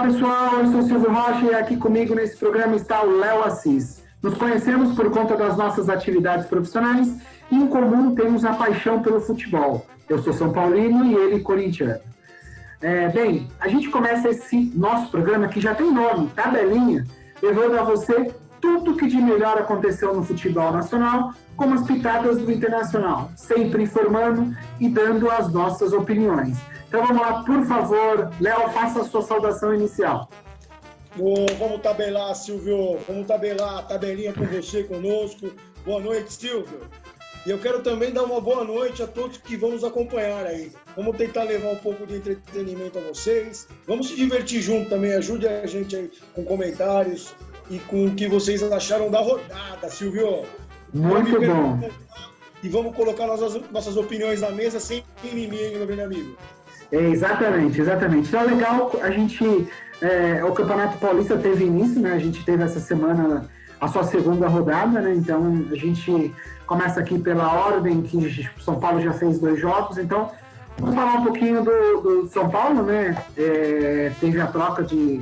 pessoal, eu sou o Silvio Rocha e aqui comigo nesse programa está o Léo Assis. Nos conhecemos por conta das nossas atividades profissionais e em comum temos a paixão pelo futebol. Eu sou São Paulino e ele corintiano. Bem, a gente começa esse nosso programa que já tem nome, Tabelinha, levando a você tudo que de melhor aconteceu no futebol nacional, como as pitadas do internacional, sempre informando e dando as nossas opiniões. Então vamos lá, por favor, Léo, faça a sua saudação inicial. Vamos tabelar, Silvio, vamos tabelar a tabelinha com você, conosco. Boa noite, Silvio. E eu quero também dar uma boa noite a todos que vão nos acompanhar aí. Vamos tentar levar um pouco de entretenimento a vocês. Vamos se divertir junto também, ajude a gente aí com comentários e com o que vocês acharam da rodada, Silvio. Muito bom. E vamos colocar nossas opiniões na mesa sem mimimi, meu bem amigo. Exatamente. Então é legal, a gente, o Campeonato Paulista teve início, né? A gente teve essa semana a sua segunda rodada, né? Então a gente começa aqui pela ordem que São Paulo já fez 2 jogos, então vamos falar um pouquinho do São Paulo, né? Teve a troca de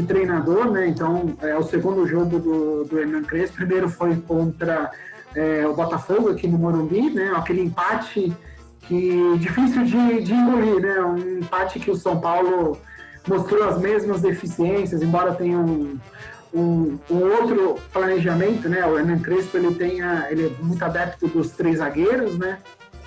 treinador, né? Então é o segundo jogo do Hernan Crespo. Primeiro foi contra o Botafogo aqui no Morumbi, né? Aquele empate que difícil de engolir, né? Um empate que o São Paulo mostrou as mesmas deficiências, embora tenha um outro planejamento, né? O Hernan Crespo ele é muito adepto dos 3 zagueiros, né?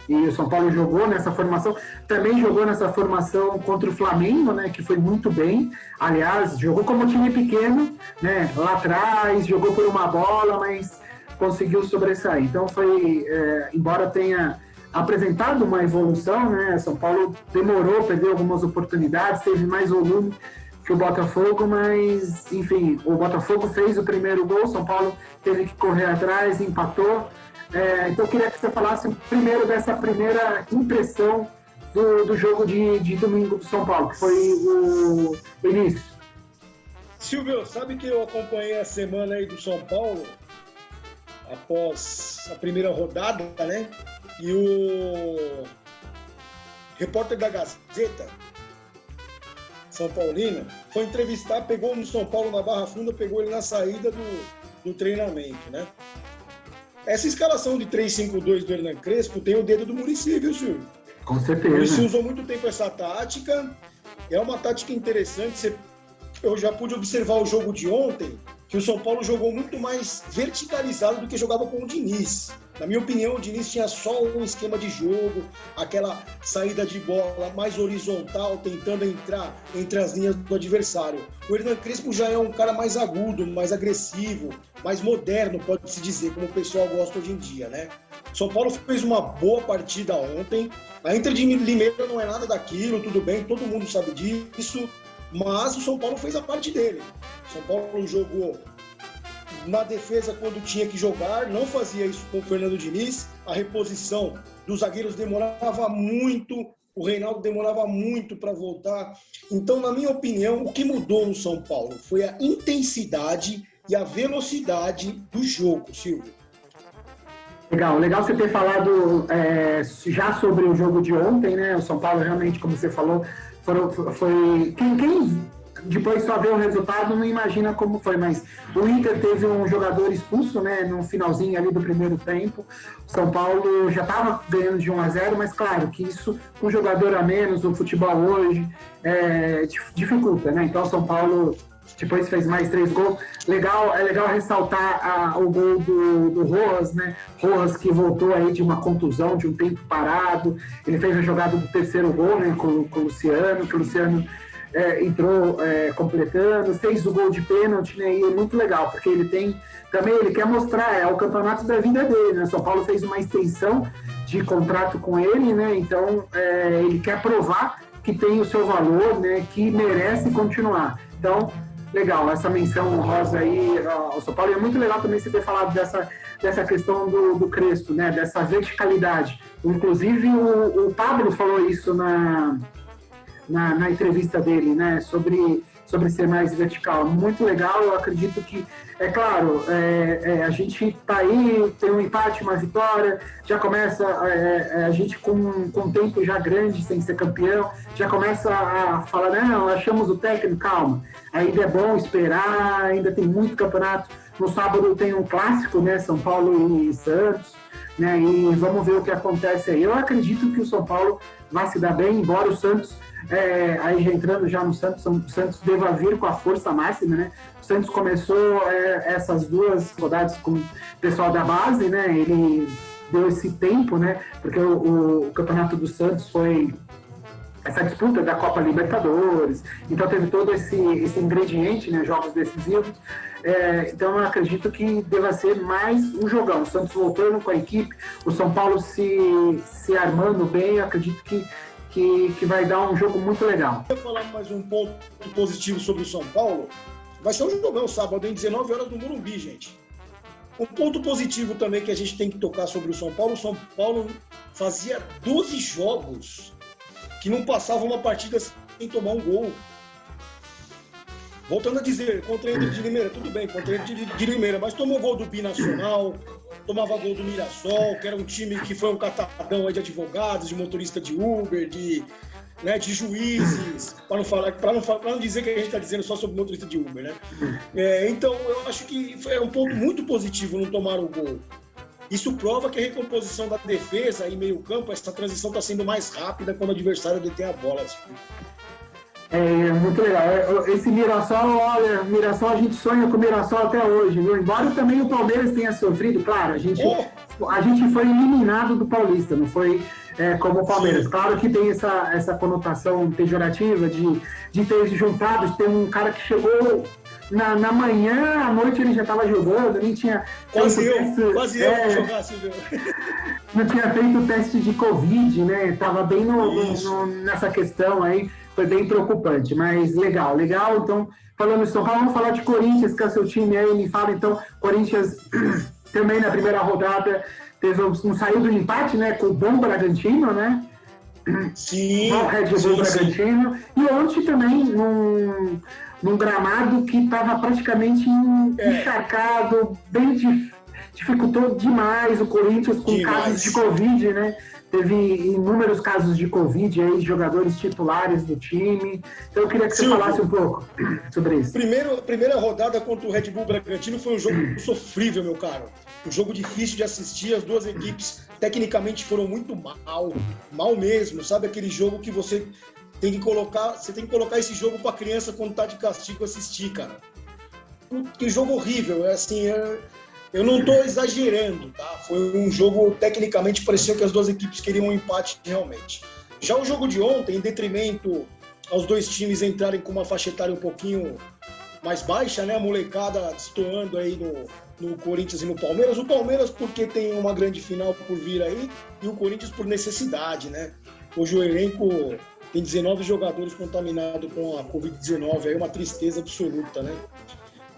E o São Paulo jogou nessa formação, também jogou nessa formação contra o Flamengo, né? Que foi muito bem. Aliás, jogou como time pequeno, né? Lá atrás, jogou por uma bola, mas conseguiu sobressair. Então foi, embora tenha apresentado uma evolução, né? São Paulo demorou, perdeu algumas oportunidades, teve mais volume que o Botafogo, mas, enfim, o Botafogo fez o primeiro gol, São Paulo teve que correr atrás, empatou. Então eu queria que você falasse primeiro dessa primeira impressão do jogo de domingo do São Paulo, que foi o início. Silvio, sabe que eu acompanhei a semana aí do São Paulo, após a primeira rodada, né? E o repórter da Gazeta, São Paulino, foi entrevistar, pegou no São Paulo na Barra Funda, pegou ele na saída do treinamento, né? Essa escalação de 3-5-2 do Hernan Crespo tem o dedo do Muricy, viu, Silvio? Com certeza. O Muricy usou muito tempo essa tática, é uma tática interessante. Eu já pude observar o jogo de ontem, que o São Paulo jogou muito mais verticalizado do que jogava com o Diniz. Na minha opinião, o Diniz tinha só um esquema de jogo, aquela saída de bola mais horizontal, tentando entrar entre as linhas do adversário. O Hernan Crespo já é um cara mais agudo, mais agressivo, mais moderno, pode-se dizer, como o pessoal gosta hoje em dia, né? São Paulo fez uma boa partida ontem. A Inter de Limeira não é nada daquilo, tudo bem, todo mundo sabe disso. Mas o São Paulo fez a parte dele. O São Paulo jogou na defesa quando tinha que jogar, não fazia isso com o Fernando Diniz. A reposição dos zagueiros demorava muito, o Reinaldo demorava muito para voltar. Então, na minha opinião, o que mudou no São Paulo foi a intensidade e a velocidade do jogo, Silvio. Legal você ter falado já sobre o jogo de ontem, né? O São Paulo realmente, como você falou, foi quem depois só vê o resultado não imagina como foi, mas o Inter teve um jogador expulso, né, no finalzinho ali do primeiro tempo. O São Paulo já estava ganhando de 1-0, mas claro que isso com um jogador a menos, o futebol hoje dificulta, né? Então o São Paulo depois fez mais 3 gols. É legal ressaltar o gol do Rojas, né? Rojas que voltou aí de uma contusão, de um tempo parado. Ele fez a jogada do 3º gol, né? Com o Luciano, que o Luciano entrou completando, fez o gol de pênalti, né? E é muito legal, porque ele quer mostrar, o campeonato da vida dele, né? São Paulo fez uma extensão de contrato com ele, né? Então ele quer provar que tem o seu valor, né? Que merece continuar. Então, legal, essa menção honrosa aí ao São Paulo. E é muito legal também você ter falado dessa questão do Crespo, né? Dessa verticalidade. Inclusive, o Pablo falou isso na entrevista dele, né? Sobre sobre ser mais vertical. Muito legal, eu acredito que, é claro, a gente está aí, tem um empate, uma vitória, já começa a gente com um tempo já grande sem ser campeão, já começa a falar, não, achamos o técnico, calma, ainda é bom esperar, ainda tem muito campeonato. No sábado tem um clássico, né, São Paulo e Santos, né, e vamos ver o que acontece aí. Eu acredito que o São Paulo vai se dar bem, embora o Santos, aí já entrando já no Santos, o Santos deva vir com a força máxima, né? O Santos começou essas 2 rodadas com o pessoal da base, né? Ele deu esse tempo, né? Porque o campeonato do Santos foi essa disputa da Copa Libertadores, então teve todo esse ingrediente, né? Jogos decisivos. Então eu acredito que deva ser mais um jogão. O Santos voltando com a equipe, o São Paulo se armando bem, eu acredito que vai dar um jogo muito legal. Eu vou falar mais um ponto positivo sobre o São Paulo. Vai ser um jogão sábado, em 19 horas no Morumbi, gente. Um ponto positivo também que a gente tem que tocar sobre o São Paulo fazia 12 jogos que não passava uma partida sem tomar um gol. Voltando a dizer, contra o Inter de Limeira, tudo bem, contra o Inter de Limeira, mas tomou gol do Binacional, tomava gol do Mirassol, que era um time que foi um catadão aí de advogados, de motorista de Uber, de juízes, para não dizer que a gente está dizendo só sobre motorista de Uber, né? Então, eu acho que é um ponto muito positivo não tomar o gol. Isso prova que a recomposição da defesa e meio campo, essa transição está sendo mais rápida quando o adversário detém a bola. Muito legal. Esse Mirassol, olha, Mirassol, a gente sonha com o Mirassol até hoje, viu? Embora também o Palmeiras tenha sofrido, claro, a gente foi eliminado do Paulista, não foi como o Palmeiras. Sim. Claro que tem essa conotação pejorativa de ter juntado, de ter um cara que chegou na manhã, à noite ele já estava jogando, nem tinha... Quase eu jogar, Silvio. Não tinha feito o teste de Covid, né? Tava bem nessa questão aí. Foi bem preocupante, mas legal. Então, falando de São Paulo, vamos falar de Corinthians, que é o seu time aí, me fala então, Corinthians também na primeira rodada saiu do empate, né, com o bom Bragantino, né? Sim. O Red Bull Bragantino. E ontem também, num gramado que estava praticamente encharcado, dificultou demais o Corinthians com casos de Covid, né? Teve inúmeros casos de Covid aí, jogadores titulares do time. Então eu queria que você falasse um pouco sobre isso. Primeira rodada contra o Red Bull Bragantino foi um jogo sofrível, meu caro. Um jogo difícil de assistir. As duas equipes tecnicamente foram muito mal mesmo. Sabe aquele jogo que você tem que colocar esse jogo para a criança quando tá de castigo assistir, cara. Que jogo horrível, eu não estou exagerando, tá? Foi um jogo, tecnicamente, pareceu que as duas equipes queriam um empate realmente. Já o jogo de ontem, em detrimento aos dois times entrarem com uma faixa etária um pouquinho mais baixa, né? A molecada destoando aí no Corinthians e no Palmeiras. O Palmeiras porque tem uma grande final por vir aí e o Corinthians por necessidade, né? Hoje o elenco tem 19 jogadores contaminados com a Covid-19, aí uma tristeza absoluta, né?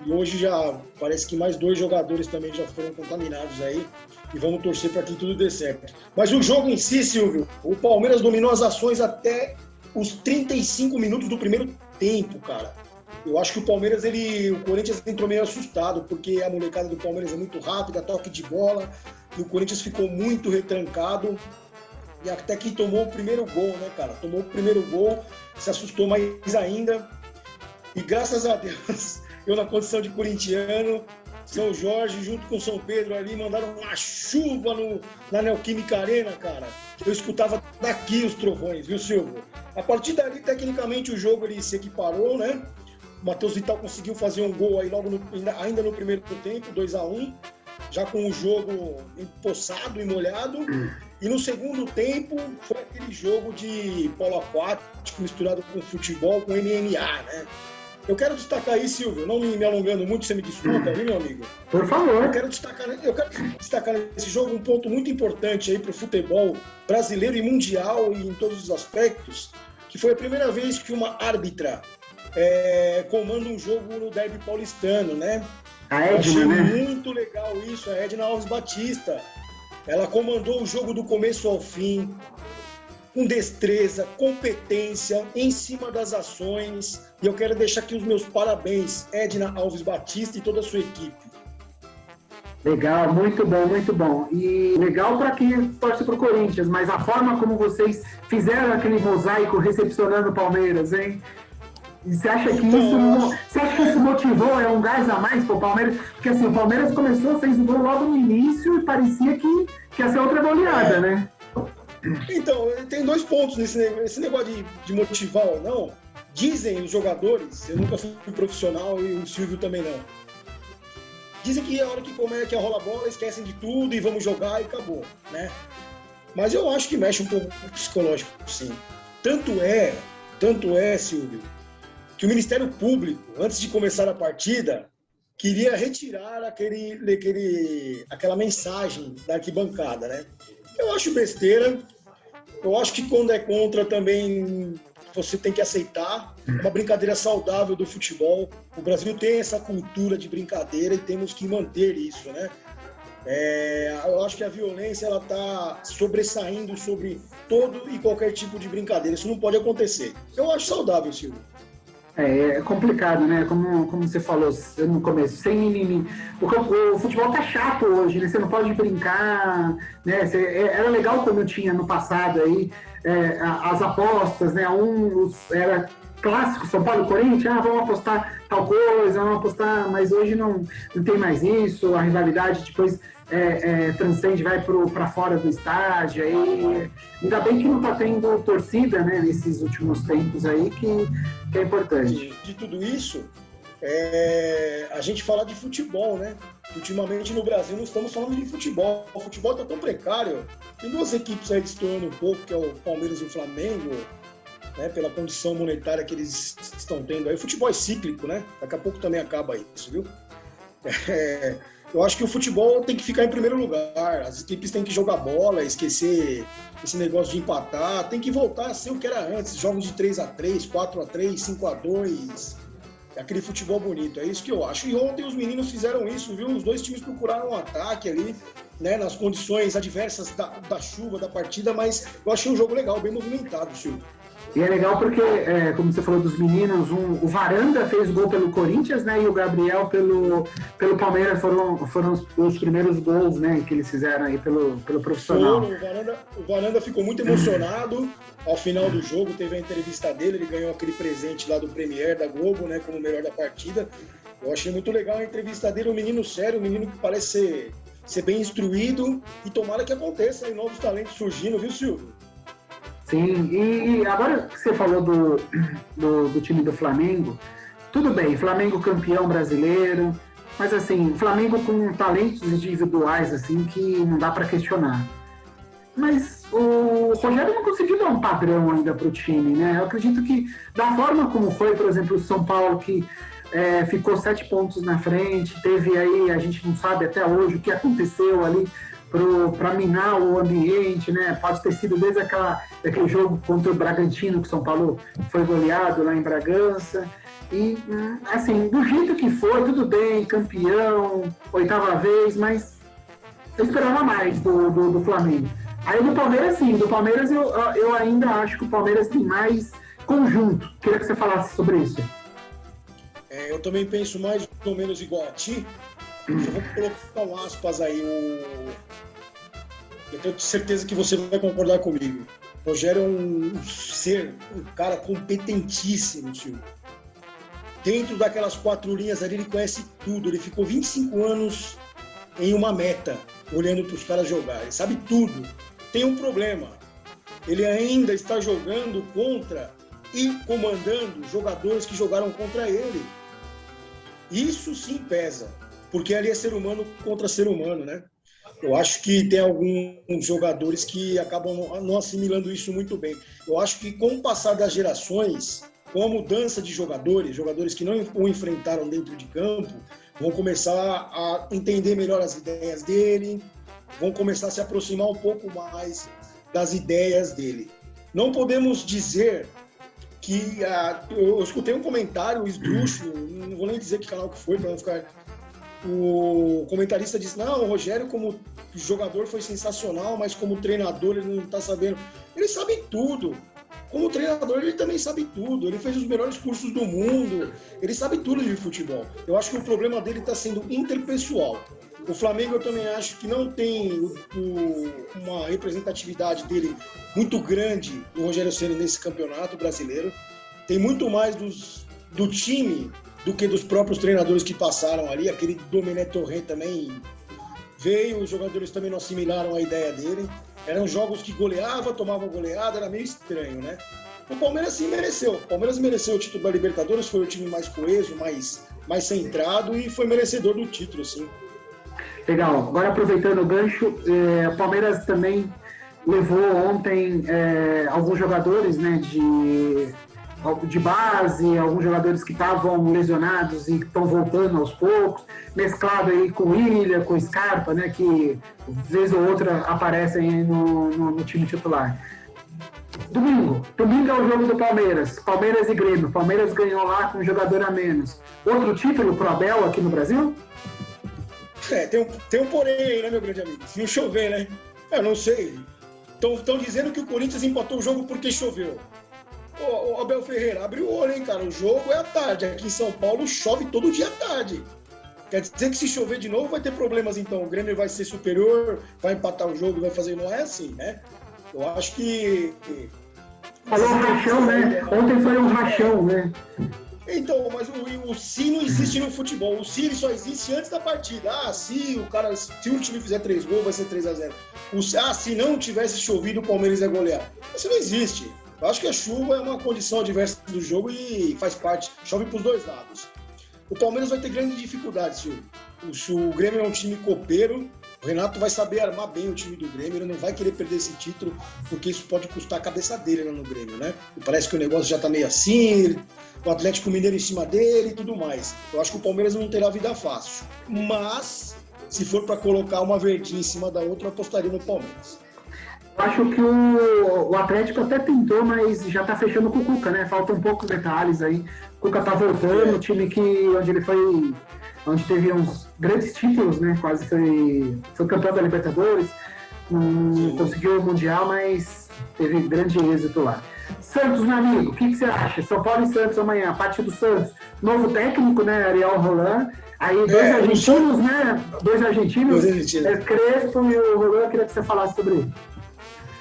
E hoje já parece que mais 2 jogadores também já foram contaminados aí. E vamos torcer para que tudo dê certo. Mas o jogo em si, Silvio, o Palmeiras dominou as ações até os 35 minutos do primeiro tempo, cara. Eu acho que o Corinthians entrou meio assustado, porque a molecada do Palmeiras é muito rápida, toque de bola, e o Corinthians ficou muito retrancado. E até que tomou o primeiro gol, né, cara? Tomou o primeiro gol, se assustou mais ainda. E graças a Deus... Eu, na condição de corintiano, São Jorge, junto com São Pedro ali, mandaram uma chuva na Neoquímica Arena, cara. Eu escutava daqui os trovões, viu, Silvio? A partir dali, tecnicamente, o jogo ele se equiparou, né? O Matheus Vital conseguiu fazer um gol aí ainda no primeiro tempo, 2-1, já com o jogo empoçado e molhado. E no segundo tempo, foi aquele jogo de polo aquático misturado com futebol, com MMA, né? Eu quero destacar aí, Silvio, não me alongando muito, você me desculpa, viu, meu amigo? Por favor. Eu quero destacar nesse jogo um ponto muito importante aí para o futebol brasileiro e mundial e em todos os aspectos, que foi a primeira vez que uma árbitra comanda um jogo no derby paulistano, né? A Edna, né? Muito legal isso, a Edna Alves Batista. Ela comandou o jogo do começo ao fim. com destreza, competência, em cima das ações. E eu quero deixar aqui os meus parabéns, Edna Alves Batista e toda a sua equipe. Legal, muito bom, muito bom. E legal para quem torce para o Corinthians, mas a forma como vocês fizeram aquele mosaico recepcionando o Palmeiras, hein? E você acha que isso motivou, é um gás a mais para o Palmeiras? Porque assim, o Palmeiras começou, fez o gol logo no início e parecia que ia ser outra goleada, né? Então, tem 2 pontos nesse negócio de motivar ou não. Dizem os jogadores, eu nunca fui profissional e o Silvio também não. Dizem que a hora que rola a bola, esquecem de tudo e vamos jogar e acabou, né? Mas eu acho que mexe um pouco com o psicológico, sim. Tanto é, Silvio, que o Ministério Público, antes de começar a partida, queria retirar aquela mensagem da arquibancada, né? Eu acho besteira. Eu acho que quando é contra também você tem que aceitar. É uma brincadeira saudável do futebol. O Brasil tem essa cultura de brincadeira e temos que manter isso, né? Eu acho que a violência ela está sobressaindo sobre todo e qualquer tipo de brincadeira. Isso não pode acontecer. Eu acho saudável, Silvio. É complicado, né? Como você falou no começo, sem mimimi. O futebol tá chato hoje, né? Você não pode brincar, né? Era legal quando tinha no passado aí as apostas, né? Era clássico, São Paulo e Corinthians, vamos apostar tal coisa, vamos apostar, mas hoje não tem mais isso, a rivalidade depois transcende, vai para fora do estádio, aí ainda bem que não está tendo torcida, né, nesses últimos tempos aí, que é importante. De tudo isso, a gente fala de futebol, né? Ultimamente no Brasil não estamos falando de futebol, o futebol está tão precário, tem 2 equipes aí destoando um pouco, que é o Palmeiras e o Flamengo, né, pela condição monetária que eles estão tendo aí. O futebol é cíclico, né? Daqui a pouco também acaba isso, viu? Eu acho que o futebol tem que ficar em primeiro lugar. As equipes têm que jogar bola, esquecer esse negócio de empatar. Tem que voltar a ser o que era antes. Jogos de 3-3, 4-3, 5-2. Aquele futebol bonito. É isso que eu acho. E ontem os meninos fizeram isso, viu? Os 2 times procuraram um ataque ali, né? Nas condições adversas da chuva, da partida. Mas eu achei um jogo legal, bem movimentado, Silvio. E é legal porque, como você falou dos meninos, o Varanda fez gol pelo Corinthians, né? E o Gabriel pelo Palmeiras foram os primeiros gols, né? Que eles fizeram aí pelo profissional. O Varanda ficou muito emocionado ao final do jogo, teve a entrevista dele, ele ganhou aquele presente lá do Premier da Globo, né? Como o melhor da partida. Eu achei muito legal a entrevista dele, um menino sério, um menino que parece ser bem instruído, e tomara que aconteça aí novos talentos surgindo, viu, Silvio? Sim, e agora que você falou do time do Flamengo, tudo bem, Flamengo campeão brasileiro, mas assim, Flamengo com talentos individuais assim que não dá para questionar. Mas o Rogério não conseguiu dar um padrão ainda para o time, né? Eu acredito que da forma como foi, por exemplo, o São Paulo, que ficou 7 pontos na frente, teve aí, a gente não sabe até hoje o que aconteceu ali para minar o ambiente, né? Pode ter sido desde aquele jogo contra o Bragantino, que o São Paulo foi goleado lá em Bragança. E, assim, do jeito que foi, tudo bem, campeão, 8ª vez, mas eu esperava mais do Flamengo. Aí do Palmeiras, sim, do Palmeiras eu ainda acho que o Palmeiras tem mais conjunto. Queria que você falasse sobre isso. Eu também penso mais ou menos igual a ti. Eu vou colocar um aspas aí. Eu tenho certeza que você vai concordar comigo. O Rogério é um cara competentíssimo, Silvio. Dentro daquelas 4 linhas ali, ele conhece tudo. Ele ficou 25 anos em uma meta, olhando para os caras jogar. Ele sabe tudo. Tem um problema. Ele ainda está jogando contra e comandando jogadores que jogaram contra ele. Isso sim pesa. Porque ali é ser humano contra ser humano, né? Eu acho que tem alguns jogadores que acabam não assimilando isso muito bem. Eu acho que com o passar das gerações, com a mudança de jogadores que não o enfrentaram dentro de campo, vão começar a entender melhor as ideias dele, vão começar a se aproximar um pouco mais das ideias dele. Não podemos dizer que... eu escutei um comentário esdrúxulo, não vou nem dizer que canal que foi, para não ficar... O comentarista disse, não, o Rogério como jogador foi sensacional, mas como treinador ele não está sabendo. Eles sabem tudo. Como treinador, ele também sabe tudo. Ele fez os melhores cursos do mundo. Ele sabe tudo de futebol. Eu acho que o problema dele está sendo interpessoal. O Flamengo, eu também acho que não tem uma representatividade dele muito grande do Rogério Ceni nesse campeonato brasileiro. Tem muito mais do time do que dos próprios treinadores que passaram ali. Aquele Domenech Torrent também veio, os jogadores também não assimilaram a ideia dele. Eram jogos que goleava, tomava goleada, era meio estranho, né? O Palmeiras sim mereceu. O Palmeiras mereceu o título da Libertadores, foi o time mais coeso, mais centrado e foi merecedor do título, sim. Legal. Agora, aproveitando o gancho, o Palmeiras também levou ontem alguns jogadores, né, de base, alguns jogadores que estavam lesionados e estão voltando aos poucos, mesclado aí com o Ilha, com o Scarpa, né, que vez ou outra aparecem aí no time titular. Domingo é o jogo do Palmeiras e Grêmio. Palmeiras ganhou lá com um jogador a menos. Outro título pro Abel aqui no Brasil? Tem um porém aí, né, meu grande amigo? Se não chover, né? Eu não sei. Estão dizendo que o Corinthians empatou o jogo porque choveu. Ô, Abel Ferreira, abre o olho, hein, cara. O jogo é à tarde. Aqui em São Paulo chove todo dia à tarde. Quer dizer que se chover de novo vai ter problemas, então. O Grêmio vai ser superior, vai empatar o jogo, vai fazer... Não é assim, né? Eu acho que... Falou um rachão, né? Ontem foi um rachão, né? Então, mas o se não existe no futebol. O se só existe antes da partida. Se o time fizer 3 gols, vai ser 3-0. Se não tivesse chovido, o Palmeiras ia golear. Isso não existe. Eu acho que a chuva é uma condição adversa do jogo e faz parte. Chove para os dois lados. O Palmeiras vai ter grandes dificuldades, Silvio. O Grêmio é um time copeiro. O Renato vai saber armar bem o time do Grêmio, ele não vai querer perder esse título, porque isso pode custar a cabeça dele lá no Grêmio, né? E parece que o negócio já tá meio assim, o Atlético Mineiro em cima dele e tudo mais. Eu acho que o Palmeiras não terá vida fácil. Mas, se for para colocar uma verdinha em cima da outra, eu apostaria no Palmeiras. Eu acho que o Atlético até tentou, mas já tá fechando com o Cuca, né? Faltam poucos detalhes aí. O Cuca tá voltando, o time onde teve uns grandes títulos, né? Quase foi campeão da Libertadores, não conseguiu o Mundial, mas teve grande êxito lá. Santos, meu amigo, o que você acha? São Paulo e Santos amanhã, parte do Santos. Novo técnico, né? Ariel Roland. Aí dois argentinos, né? Dois argentinos. Crespo e o Roland, eu queria que você falasse sobre ele.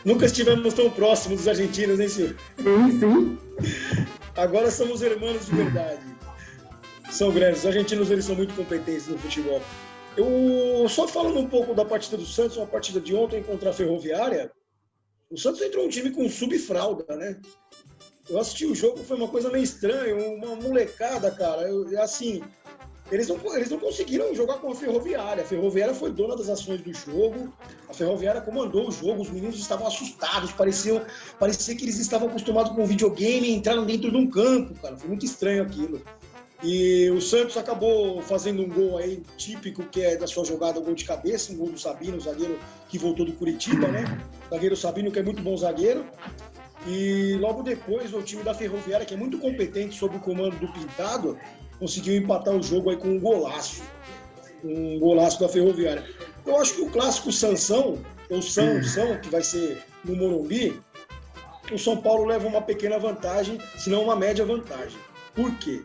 Nunca estivemos tão próximos dos argentinos, hein, Silvio? Sim. Agora somos irmãos de verdade. São grandes. Os argentinos, eles são muito competentes no futebol. Eu só falando um pouco da partida do Santos, uma partida de ontem contra a Ferroviária, o Santos entrou um time com subfralda, né? Eu assisti o jogo, foi uma coisa meio estranha, uma molecada, cara. Eles não conseguiram jogar com a Ferroviária. A Ferroviária foi dona das ações do jogo, a Ferroviária comandou o jogo, os meninos estavam assustados, parecia que eles estavam acostumados com videogame e entraram dentro de um campo, cara. Foi muito estranho aquilo. E o Santos acabou fazendo um gol aí típico, que é da sua jogada, um gol de cabeça, um gol do Sabino, o zagueiro que voltou do Curitiba, né? O zagueiro Sabino, que é muito bom zagueiro. E logo depois, o time da Ferroviária, que é muito competente sob o comando do Pintado, conseguiu empatar o jogo aí com um golaço da Ferroviária. Eu acho que o clássico Sansão, ou Sansão, que vai ser no Morumbi, o São Paulo leva uma pequena vantagem, se não uma média vantagem. Por quê?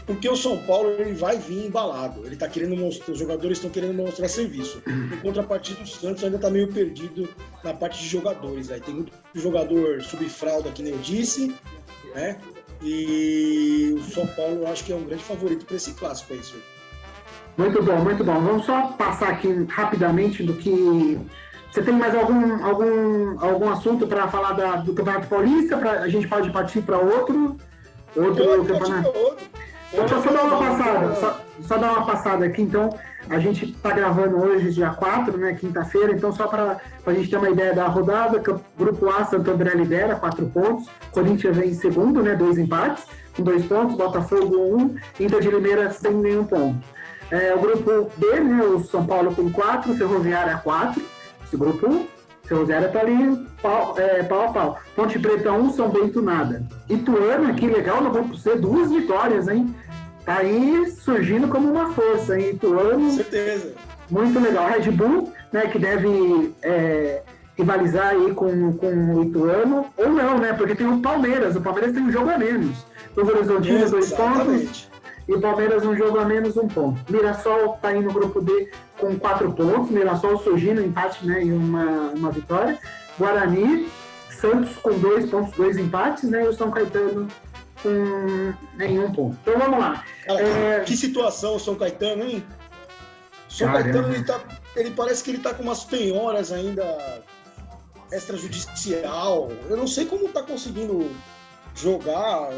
Porque o São Paulo ele vai vir embalado. Ele tá querendo mostrar, os jogadores estão querendo mostrar serviço. Em contrapartida, o Santos ainda está meio perdido na parte de jogadores. Aí tem muito jogador subfralda, que nem eu disse, né? E o São Paulo eu acho que é um grande favorito para esse clássico aí, senhor. Muito bom, muito bom. Vamos só passar aqui rapidamente do que... Você tem mais algum assunto para falar do Campeonato Paulista? A gente pode partir para outro campeonato? Então, só dar uma passada aqui, então, a gente está gravando hoje, dia 4, né, quinta-feira, então só para a gente ter uma ideia da rodada, Grupo A, Santo André lidera, 4 pontos, Corinthians vem em segundo, né, 2 empates, com 2 pontos, Botafogo 1, Inter de Limeira sem nenhum ponto. O Grupo B, né, o São Paulo com 4, Ferroviária 4, esse Grupo 1, Ferroviária está ali, pau a pau. Ponte Preta 1, São Bento nada. Ituano, que legal, no Grupo C, 2 vitórias, hein? Tá aí surgindo como uma força, hein? Ituano. Com certeza. Muito legal. Red Bull, né, que deve rivalizar aí com o Ituano, ou não, né? Porque tem o Palmeiras tem um jogo a menos. Novo Horizontino, 2 pontos, e o Palmeiras um jogo a menos, 1 ponto. Mirassol está aí no grupo D com 4 pontos, Mirassol surgindo, empate, né, e uma vitória. Guarani, Santos com 2 pontos, 2 empates, né, e o São Caetano com nenhum ponto. Então vamos lá. Cara, que situação o São Caetano, hein? O São Caetano, ele parece que ele tá com umas penhoras ainda extrajudicial. Eu não sei como tá conseguindo jogar.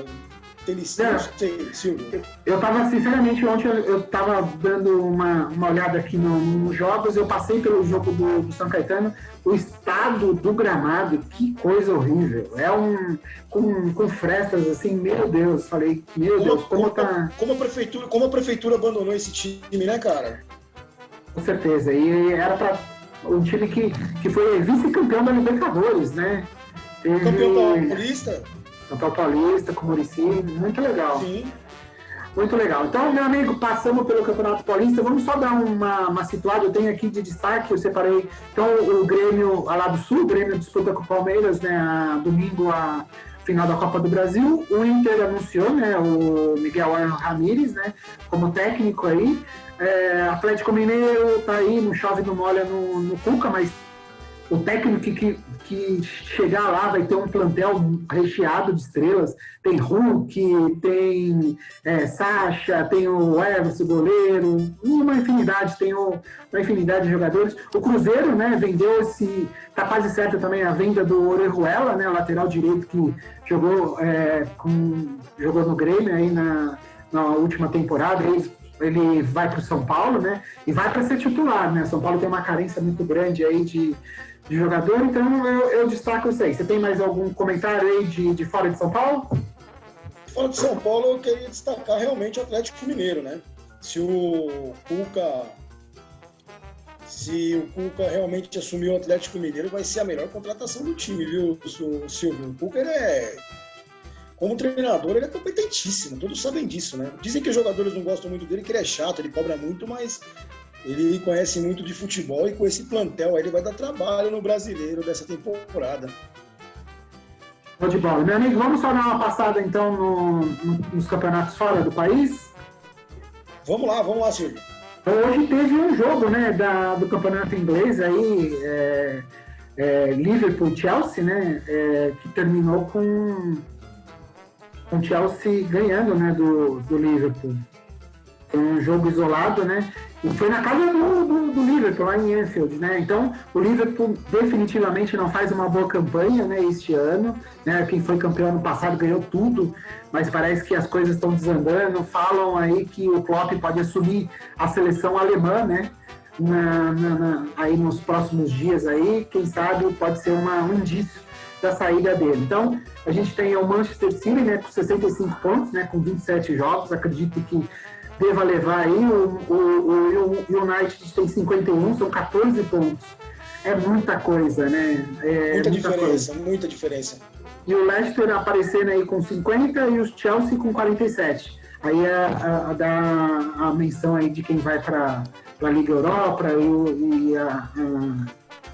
Silvio. Eu tava, sinceramente, ontem eu tava dando uma olhada aqui nos jogos, eu passei pelo jogo do São Caetano, o estado do gramado, que coisa horrível. Com frestas assim, meu Deus, falei, meu Deus, como a prefeitura abandonou esse time, né, cara? Com certeza, e era para um time que foi vice-campeão da Libertadores, né? Campeão paulista? Campeão paulista, com o Muricy, muito legal. Sim. Muito legal. Então, meu amigo, passamos pelo Campeonato Paulista. Vamos só dar uma situada. Eu tenho aqui de destaque, eu separei. Então, o Grêmio, lá do Sul, o Grêmio disputa com o Palmeiras, né? Domingo, a final da Copa do Brasil. O Inter anunciou, né? O Miguel Ramírez, né? Como técnico aí. Atlético Mineiro tá aí, não chove, não molha no Cuca, mas o técnico que chegar lá vai ter um plantel recheado de estrelas. Tem Hulk, tem Sacha, tem o Everson, goleiro, uma infinidade de jogadores. O Cruzeiro, né, vendeu tá quase certo também a venda do Orejuela, né, o lateral direito que jogou no Grêmio aí na última temporada. Ele vai para o São Paulo, né? E vai para ser titular, né? São Paulo tem uma carência muito grande aí de jogador, então eu destaco isso aí. Você tem mais algum comentário aí de fora de São Paulo? Fora de São Paulo, eu queria destacar realmente o Atlético Mineiro, né? Se o Cuca realmente assumir o Atlético Mineiro, vai ser a melhor contratação do time, viu, Silvio? O Cuca, como treinador, ele é competentíssimo, todos sabem disso, né? Dizem que os jogadores não gostam muito dele, que ele é chato, ele cobra muito, mas ele conhece muito de futebol e com esse plantel aí ele vai dar trabalho no brasileiro dessa temporada. Bom de bola. Meu amigo, vamos só dar uma passada então nos campeonatos fora do país? Vamos lá, Silvio. Hoje teve um jogo, né, do campeonato inglês aí, Liverpool-Chelsea, né, que terminou com o Chelsea ganhando, né, do Liverpool. Foi um jogo isolado, né? E foi na casa do Liverpool, lá em Anfield, né? Então, o Liverpool definitivamente não faz uma boa campanha, né, este ano, né? Quem foi campeão ano passado ganhou tudo, mas parece que as coisas estão desandando. Falam aí que o Klopp pode assumir a seleção alemã, né? Aí nos próximos dias aí, quem sabe pode ser um indício da saída dele. Então, a gente tem o Manchester City, né, com 65 pontos, né, com 27 jogos, acredito que deva levar aí. O United tem 51, são 14 pontos. É muita coisa, né? Muita diferença. E o Leicester aparecendo aí com 50 e o Chelsea com 47. Aí dá a menção aí de quem vai para a Liga Europa e a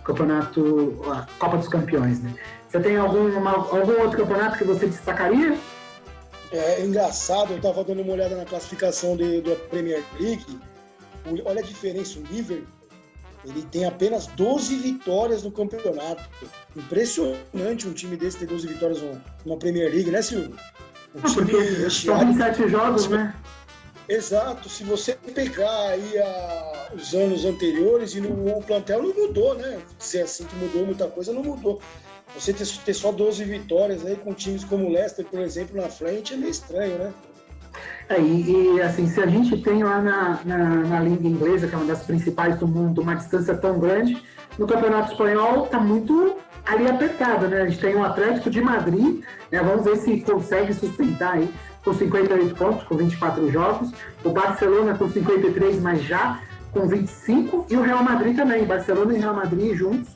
campeonato, a Copa dos Campeões, né? Você tem algum outro campeonato que você destacaria? É engraçado, eu estava dando uma olhada na classificação da Premier League. Olha a diferença, o Liverpool, ele tem apenas 12 vitórias no campeonato. Impressionante um time desse ter 12 vitórias na Premier League, né, Silvio? Porque são 27 jogos, né? Exato, se você pegar aí os anos anteriores, o plantel não mudou, né? Se é assim que mudou muita coisa, não mudou. Você ter só 12 vitórias aí com times como o Leicester, por exemplo, na frente, é meio estranho, né? E assim, se a gente tem lá na Liga Inglesa, que é uma das principais do mundo, uma distância tão grande, no Campeonato Espanhol tá muito ali apertado, né? A gente tem o Atlético de Madrid, né? Vamos ver se consegue sustentar aí, com 58 pontos, com 24 jogos. O Barcelona com 53, mas já com 25. E o Real Madrid também. Barcelona e Real Madrid juntos,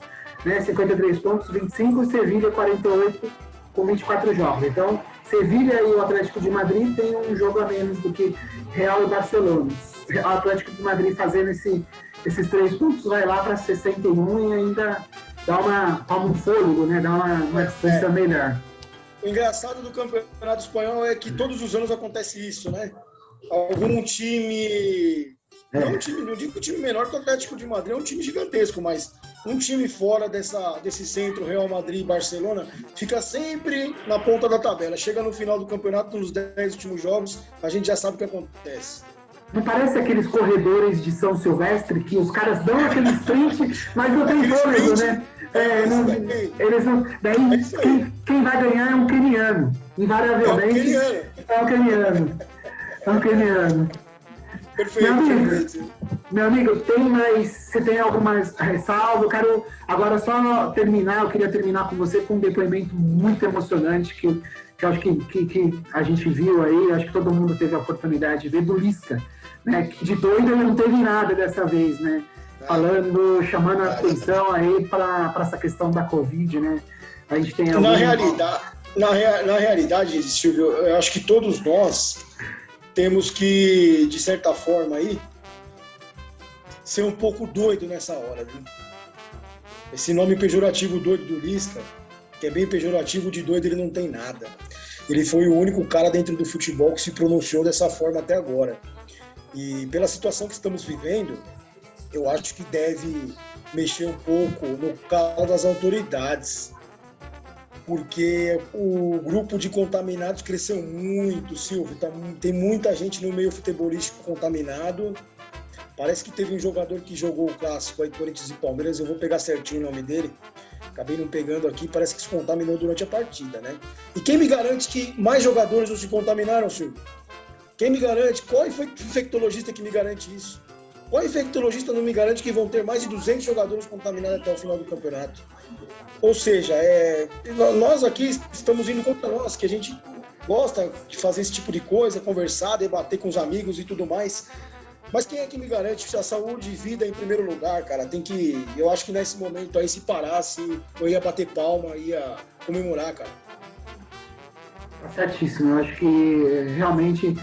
né? 53 pontos, 25. E Sevilha 48, com 24 jogos. Então, Sevilha e o Atlético de Madrid têm um jogo a menos do que Real e Barcelona. O Atlético de Madrid fazendo esses 3 pontos vai lá para 61 e ainda dá um fôlego, né? Dá uma distância melhor. O engraçado do Campeonato Espanhol é que todos os anos acontece isso, né? Algum time... Não digo time menor que o Atlético de Madrid, é um time gigantesco, mas um time fora desse centro, Real Madrid e Barcelona, fica sempre na ponta da tabela. Chega no final do campeonato, nos 10 últimos jogos, a gente já sabe o que acontece. Não parece aqueles corredores de São Silvestre que os caras dão aquele sprint, mas não tem fôlego, né? Eles não. Daí quem vai ganhar é um queniano. Invariavelmente é um queniano. Perfeito. Meu amigo, você tem algumas ressalvas? Eu quero agora só terminar, eu queria terminar com você com um depoimento muito emocionante que eu acho que a gente viu aí, acho que todo mundo teve a oportunidade de ver, do Lisca, né? Que de doido ele não teve nada dessa vez, né? Chamando a atenção aí para essa questão da Covid, né? A gente tem Na realidade, Silvio, eu acho que todos nós temos que, de certa forma, aí, ser um pouco doido nessa hora, viu? Esse nome pejorativo doido do Lisca, que é bem pejorativo, de doido ele não tem nada. Ele foi o único cara dentro do futebol que se pronunciou dessa forma até agora. E pela situação que estamos vivendo, eu acho que deve mexer um pouco no calo das autoridades, porque o grupo de contaminados cresceu muito, Silvio. Tem muita gente no meio futebolístico contaminado. Parece que teve um jogador que jogou o clássico aí, Corinthians e Palmeiras, eu vou pegar certinho o nome dele, acabei não pegando aqui, parece que se contaminou durante a partida, né? E quem me garante que mais jogadores não se contaminaram, Silvio? Quem me garante? Qual infectologista que me garante isso? Qual infectologista não me garante que vão ter mais de 200 jogadores contaminados até o final do campeonato? Ou seja, nós aqui estamos indo contra nós, que a gente gosta de fazer esse tipo de coisa, conversar, debater com os amigos e tudo mais. Mas quem é que me garante que a saúde e vida é em primeiro lugar, cara? Eu acho que nesse momento aí, se parasse, eu ia bater palma, ia comemorar, cara. Tá certíssimo. Eu acho que realmente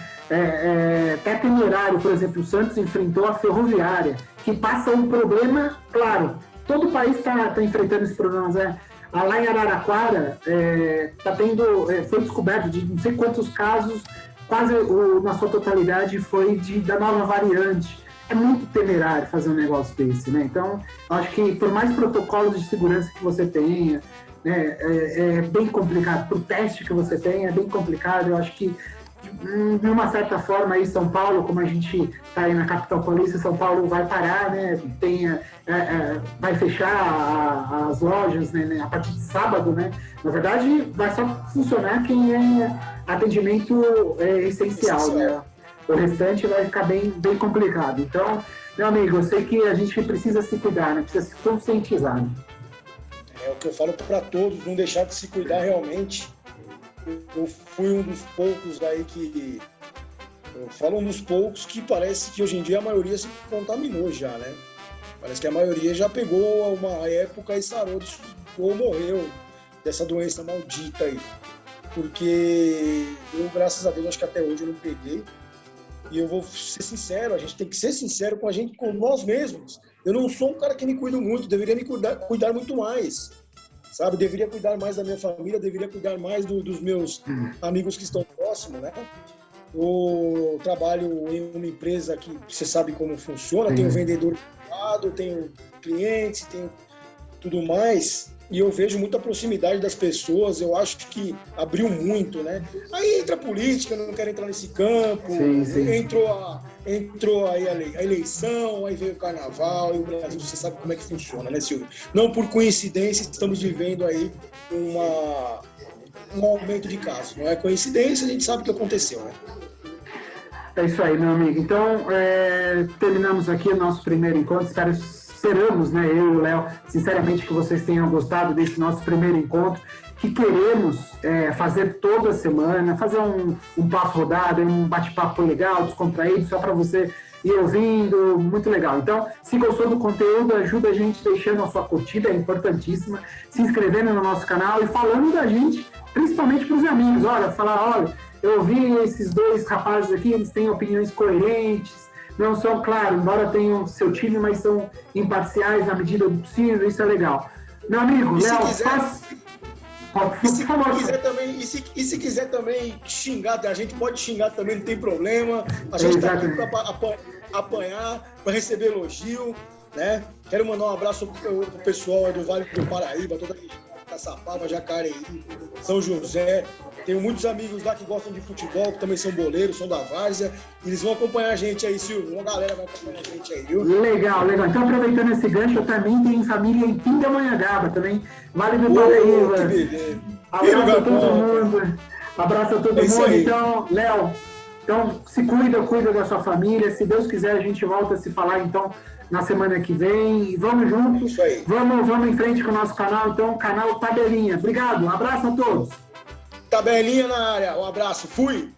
até temerário. Por exemplo, o Santos enfrentou a Ferroviária, que passa um problema, claro, todo o país está enfrentando esse problema, né? Lá em Araraquara, foi descoberto de não sei quantos casos, quase na sua totalidade foi da nova variante. É muito temerário fazer um negócio desse, né? Então, acho que por mais protocolos de segurança que você tenha, né, é bem complicado. Para o teste que você tem, é bem complicado. Eu acho que, de uma certa forma, aí São Paulo, como a gente está aí na capital paulista, São Paulo vai parar, né? Vai fechar as lojas, né, a partir de sábado, né? Na verdade, vai só funcionar quem é atendimento essencial, né? O restante vai ficar bem complicado. Então, meu amigo, eu sei que a gente precisa se cuidar, né? Precisa se conscientizar. Né? É o que eu falo para todos, não deixar de se cuidar realmente. Eu fui um dos poucos aí que... Eu falo um dos poucos que parece que hoje em dia a maioria se contaminou já, né? Parece que a maioria já pegou uma época e sarou ou morreu dessa doença maldita aí. Porque eu, graças a Deus, acho que até hoje eu não peguei. E eu vou ser sincero, a gente tem que ser sincero com a gente, com nós mesmos. Eu não sou um cara que me cuido muito, deveria me cuidar muito mais. Sabe, deveria cuidar mais da minha família, deveria cuidar mais dos meus amigos que estão próximos, né? Eu trabalho em uma empresa que você sabe como funciona, tenho vendedor privado, tenho clientes, tenho tudo mais, e eu vejo muita proximidade das pessoas, eu acho que abriu muito, né? Aí entra a política, eu não quero entrar nesse campo, entrou aí a eleição, aí veio o carnaval, e o Brasil, você sabe como é que funciona, né, Silvio? Não por coincidência, estamos vivendo aí um aumento de casos, não é coincidência, a gente sabe o que aconteceu, né? É isso aí, meu amigo. Então, terminamos aqui o nosso primeiro encontro, esperamos, né, eu e o Léo, sinceramente, que vocês tenham gostado desse nosso primeiro encontro, que queremos fazer toda semana, fazer um papo rodado, um bate-papo legal, descontraído, só para você ir ouvindo, muito legal. Então, se gostou do conteúdo, ajuda a gente deixando a sua curtida, é importantíssima, se inscrevendo no nosso canal e falando da gente, principalmente para os amigos. Olha, eu ouvi esses dois rapazes aqui, eles têm opiniões coerentes, não são, claro, embora tenham seu time, mas são imparciais na medida do possível, isso é legal. Meu amigo, E se Léo, quiser- por favor. se quiser também xingar, a gente pode xingar também, não tem problema. A gente está aqui para apanhar, para receber elogio, né? Quero mandar um abraço pro pessoal do Vale do Paraíba, toda a região, Caçapava, Jacareí, São José. Tenho muitos amigos lá que gostam de futebol, que também são boleiros, são da várzea. E eles vão acompanhar a gente aí, Silvio. Uma galera vai acompanhar a gente aí, viu? Legal. Então, aproveitando esse gancho, eu também tenho família em Pindamonhangaba, também. Vale do Paraíba. Que beleza. Abraço a todo mundo. Abraço a todo mundo. Então, Léo, se cuida da sua família. Se Deus quiser, a gente volta a se falar, então, na semana que vem. E vamos juntos. Isso aí. Vamos em frente com o nosso canal, então, o canal Tabelinha. Obrigado. Um abraço a todos. Tabelinha na área. Um abraço. Fui.